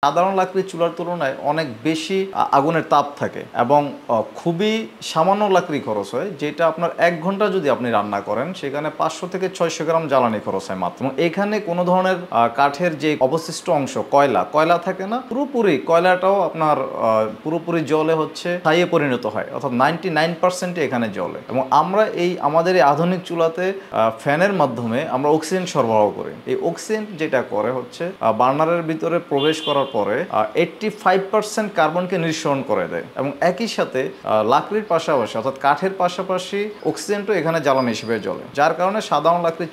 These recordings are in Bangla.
সাধারণ লাকড়ির চুলার তুলনায় অনেক বেশি আগুনের তাপ থাকে এবং খুবই সামান্য লাকড়ি খরচ হয়, যেটা আপনার 1 ঘন্টা যদি আপনি রান্না করেন সেখানে 500 থেকে 600 গ্রাম জ্বালানি খরচ হয় মাত্র। এখানে কোনো ধরনের কাঠের যে অবশিষ্ট অংশ কয়লা থাকে না, পুরোপুরি কয়লাটাও আপনার পুরোপুরি জলে হচ্ছে ছাইয়ে পরিণত হয়, অর্থাৎ 99% এখানে জলে। এবং আমরা আমাদের এই আধুনিক চুলাতে ফ্যানের মাধ্যমে আমরা অক্সিজেন সরবরাহ করি। এই অক্সিজেন যেটা করে হচ্ছে বার্নারের ভিতরে প্রবেশ করার পরে 85% কার্বনকে নিঃসরণ করে দেয় এবং একই সাথে লাকড়ির পাশাপাশি অর্থাৎ কাঠের পাশাপাশি অক্সিজেনটা এখানে জ্বালানি হিসেবে জ্বলে, যার কারণে সাধারণ লাকড়ির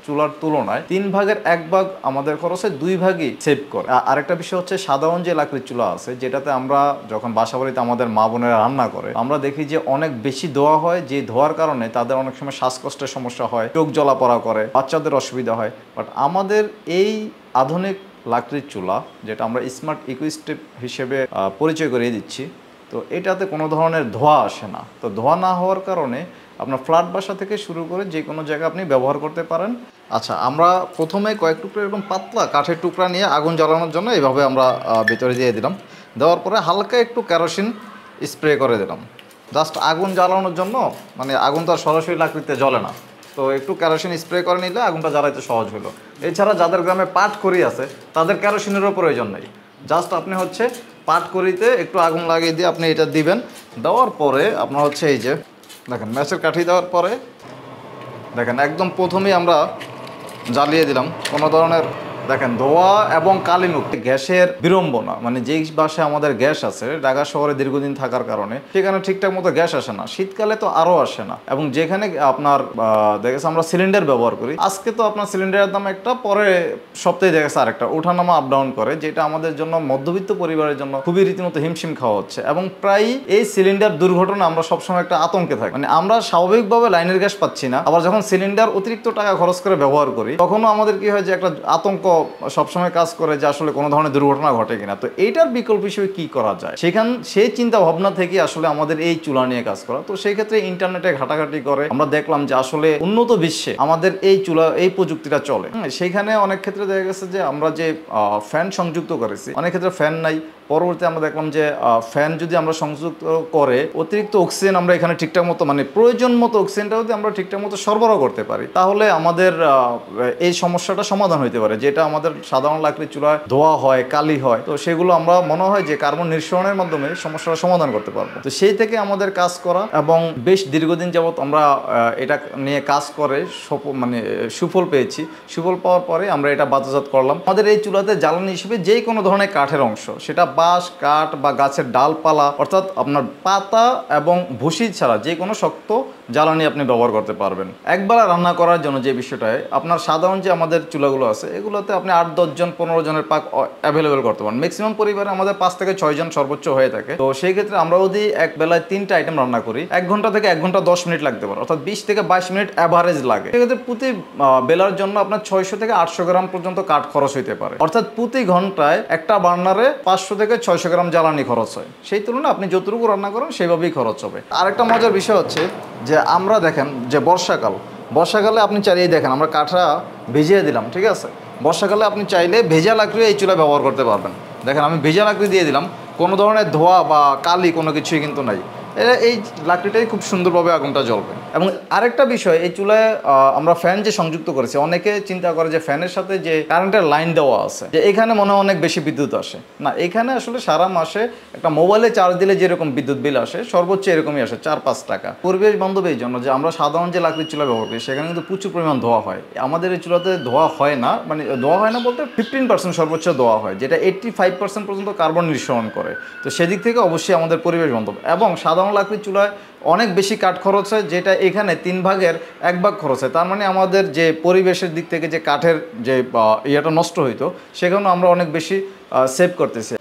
চুলার তুলনায় 3 ভাগের 1 ভাগ আমাদের খরচে 2 ভাগই সেভ করে। আরেকটা বিষয় হচ্ছে সাধারণ যে লাকড়ির চুলা আছে, যেটাতে আমরা যখন বাসাবাড়িতে আমাদের মা বোনেরা রান্না করে আমরা দেখি যে অনেক বেশি ধোয়া হয়, যে ধোয়ার কারণে তাদের অনেক সময় শ্বাসকষ্টের সমস্যা হয়, চোখ জ্বলাপড়া করে, বাচ্চাদের অসুবিধা হয়। বাট আমাদের এই আধুনিক লাকড়ির চুলা, যেটা আমরা স্মার্ট ইকোস্টেপ হিসেবে পরিচয় করিয়ে দিচ্ছি, তো এটাতে কোনো ধরনের ধোঁয়া আসে না। তো ধোঁয়া না হওয়ার কারণে আপনার ফ্ল্যাট বাসা থেকে শুরু করে যে কোনো জায়গায় আপনি ব্যবহার করতে পারেন। আচ্ছা, আমরা প্রথমে কয়েক টুকরো এরকম পাতলা কাঠের টুকরা নিয়ে আগুন জ্বালানোর জন্য এইভাবে আমরা ভিতরে দিয়ে দিলাম। দেওয়ার পরে হালকা একটু কেরোসিন স্প্রে করে দিলাম, জাস্ট আগুন জ্বালানোর জন্য। মানে আগুন তো আর সরাসরি লাকড়িতে জ্বলে না, তো একটু কেরোসিন স্প্রে করে নিলে আগুনটা জ্বালাইতে সহজ হলো। এছাড়া যাদের গ্রামে পাট খড়ি আছে তাদের কেরোসিনেরও প্রয়োজন নেই, জাস্ট আপনি হচ্ছে পাট খড়িতে একটু আগুন লাগিয়ে দিয়ে আপনি এটা দিবেন। দেওয়ার পরে আপনার হচ্ছে এই যে দেখেন ম্যাচের কাঠি দেওয়ার পরে দেখেন একদম প্রথমেই আমরা জ্বালিয়ে দিলাম। কোনো ধরনের দেখেন ধোঁয়া এবং কালিমুক্ত গ্যাসের বিড়ম্বনা, মানে যেই বাসায় আমাদের গ্যাস আছে ঢাকা শহরে দীর্ঘদিন থাকার কারণে সেখানে ঠিকঠাক মতো গ্যাস আসে না, শীতকালে তো আরও আসে না। এবং যেখানে আপনার দেখেছে আমরা সিলিন্ডার ব্যবহার করি, আজকে তো আপনার সিলিন্ডারের দাম একটা, পরে সপ্তাহে দেখেছে আরেকটা, ওঠানামা আপ ডাউন করে, যেটা আমাদের জন্য মধ্যবিত্ত পরিবারের জন্য খুবই রীতিমতো হিমশিম খাওয়া হচ্ছে। এবং প্রায় এই সিলিন্ডার দুর্ঘটনা আমরা সবসময় একটা আতঙ্কে থাকি, মানে আমরা স্বাভাবিকভাবে লাইনের গ্যাস পাচ্ছি না, আবার যখন সিলিন্ডার অতিরিক্ত টাকা খরচ করে ব্যবহার করি তখনও আমাদের কি হয় যে একটা আতঙ্ক সবসময় কাজ করে যে আসলে কোনো ধরনের দুর্ঘটনা ঘটে কিনা। তো এইটার বিকল্প হিসেবে কি করা যায়, সেই চিন্তা ভাবনা থেকে আসলে আমাদের এই চুলা নিয়ে কাজ করা। তো সেই ক্ষেত্রে ইন্টারনেটে ঘাটাঘাটি করে আমরা দেখলাম যে আসলে উন্নত বিশ্বে আমাদের এই চুলা এই প্রযুক্তিটা চলে। সেইখানে অনেক ক্ষেত্রে দেখা গেছে যে আমরা যে ফ্যান সংযুক্ত করেছি, অনেক ক্ষেত্রে ফ্যান নাই। পরবর্তী আমরা দেখলাম যে ফ্যান যদি আমরা সংযুক্ত করে অতিরিক্ত অক্সিজেন আমরা এখানে ঠিকঠাক মতো মানে প্রয়োজন মতো অক্সিজেনটা যদি আমরা ঠিকঠাক মতো সরবরাহ করতে পারি, তাহলে আমাদের এই সমস্যাটা সমাধান হইতে পারে, যেটা আমাদের সাধারণ লাকড়ির চুলায় ধোয়া হয়, কালি হয়। তো সেগুলো আমরা মনে হয় যে কার্বন নিঃসরণের মাধ্যমে সমস্যাটা সমাধান করতে পারবো। তো সেই থেকে আমাদের কাজ করা এবং বেশ দীর্ঘদিন যাবৎ আমরা এটা নিয়ে কাজ করে মানে সুফল পেয়েছি। সুফল পাওয়ার পরে আমরা এটা বাজারজাত করলাম। আমাদের এই চুলাতে জ্বালানি হিসেবে যে কোনো ধরনের কাঠের অংশ, সেটা বাঁশ, কাঠ বা গাছের ডালপালা, অর্থাৎ আপনার পাতা এবং ভুসি ছাড়া যে কোনো শক্ত জ্বালানি আপনি ব্যবহার করতে পারবেন। একবেলা রান্না করার জন্য যে বিষয়টায় আপনার সাধারণ যে আমাদের চুলাগুলো আছে এগুলোতে আপনি 8-10 জন 15 জনের পাক অ্যাভেলেবেল করতে পারেন। ম্যাক্সিমাম পরিবারে আমাদের 5 থেকে 6 জন সর্বোচ্চ হয়ে থাকে। তো সেই ক্ষেত্রে আমরা যদি এক বেলায় 3টা আইটেম রান্না করি 1 ঘন্টা থেকে 1 ঘন্টা 10 মিনিট লাগতে পারে, অর্থাৎ 20 থেকে 22 মিনিট অ্যাভারেজ লাগে। সেক্ষেত্রে প্রতি বেলার জন্য আপনার 600 থেকে 800 গ্রাম পর্যন্ত কাঠ খরচ হইতে পারে, অর্থাৎ প্রতি ঘন্টায় একটা বার্নারে 500 থেকে 600 গ্রাম জ্বালানি খরচ হয়। সেই তুলনায় আপনি যতটুকু রান্না করেন সেইভাবেই খরচ হবে। আরেকটা মজার বিষয় হচ্ছে যে আমরা দেখেন যে বর্ষাকালে আপনি চালিয়ে দেখেন আমরা কাঠটা ভিজিয়ে দিলাম, ঠিক আছে। বর্ষাকালে আপনি চাইলে ভেজা লাকড়ি এই চুলা ব্যবহার করতে পারবেন। দেখেন আমি ভেজা লাকড়ি দিয়ে দিলাম, কোনো ধরনের ধোয়া বা কালি কোনো কিছুই কিন্তু নাই। এই লাকড়িটাই খুব সুন্দরভাবে আগুনটা জ্বলবে। এবং আরেকটা বিষয়, এই চুলায় আমরা ফ্যান যে সংযুক্ত করেছি, অনেকে চিন্তা করে যে ফ্যানের সাথে যে কারেন্টের লাইন দেওয়া আছে যে এখানে মনে হয় অনেক বেশি বিদ্যুৎ আসে। না, এখানে আসলে সারা মাসে একটা মোবাইলে চার্জ দিলে যেরকম বিদ্যুৎ বিল আসে সর্বোচ্চ এরকমই আসে 4-5 টাকা। পরিবেশ বান্ধব এই জন্য যে আমরা সাধারণ যে লাকড়ির চুলা ব্যবহার করি সেখানে কিন্তু প্রচুর পরিমাণ ধোয়া হয়। আমাদের এই চুলাতে ধোয়া হয় না, মানে ধোয়া হয় না বলতে 15% সর্বোচ্চ ধোয়া হয়, যেটা 85% পর্যন্ত কার্বন নিঃসরণ করে। তো সেদিক থেকে অবশ্যই আমাদের পরিবেশ বান্ধব। এবং সাধারণ লাকড়ির চুলায় অনেক বেশি কাঠ খরচ হয়, যেটা এখানে 3 ভাগের 1 ভাগ খরচ হয়। তার মানে আমাদের যে পরিবেশের দিক থেকে যে কাঠের যে ইয়েটা নষ্ট হইতো সেখানেও আমরা অনেক বেশি সেভ করতেছি।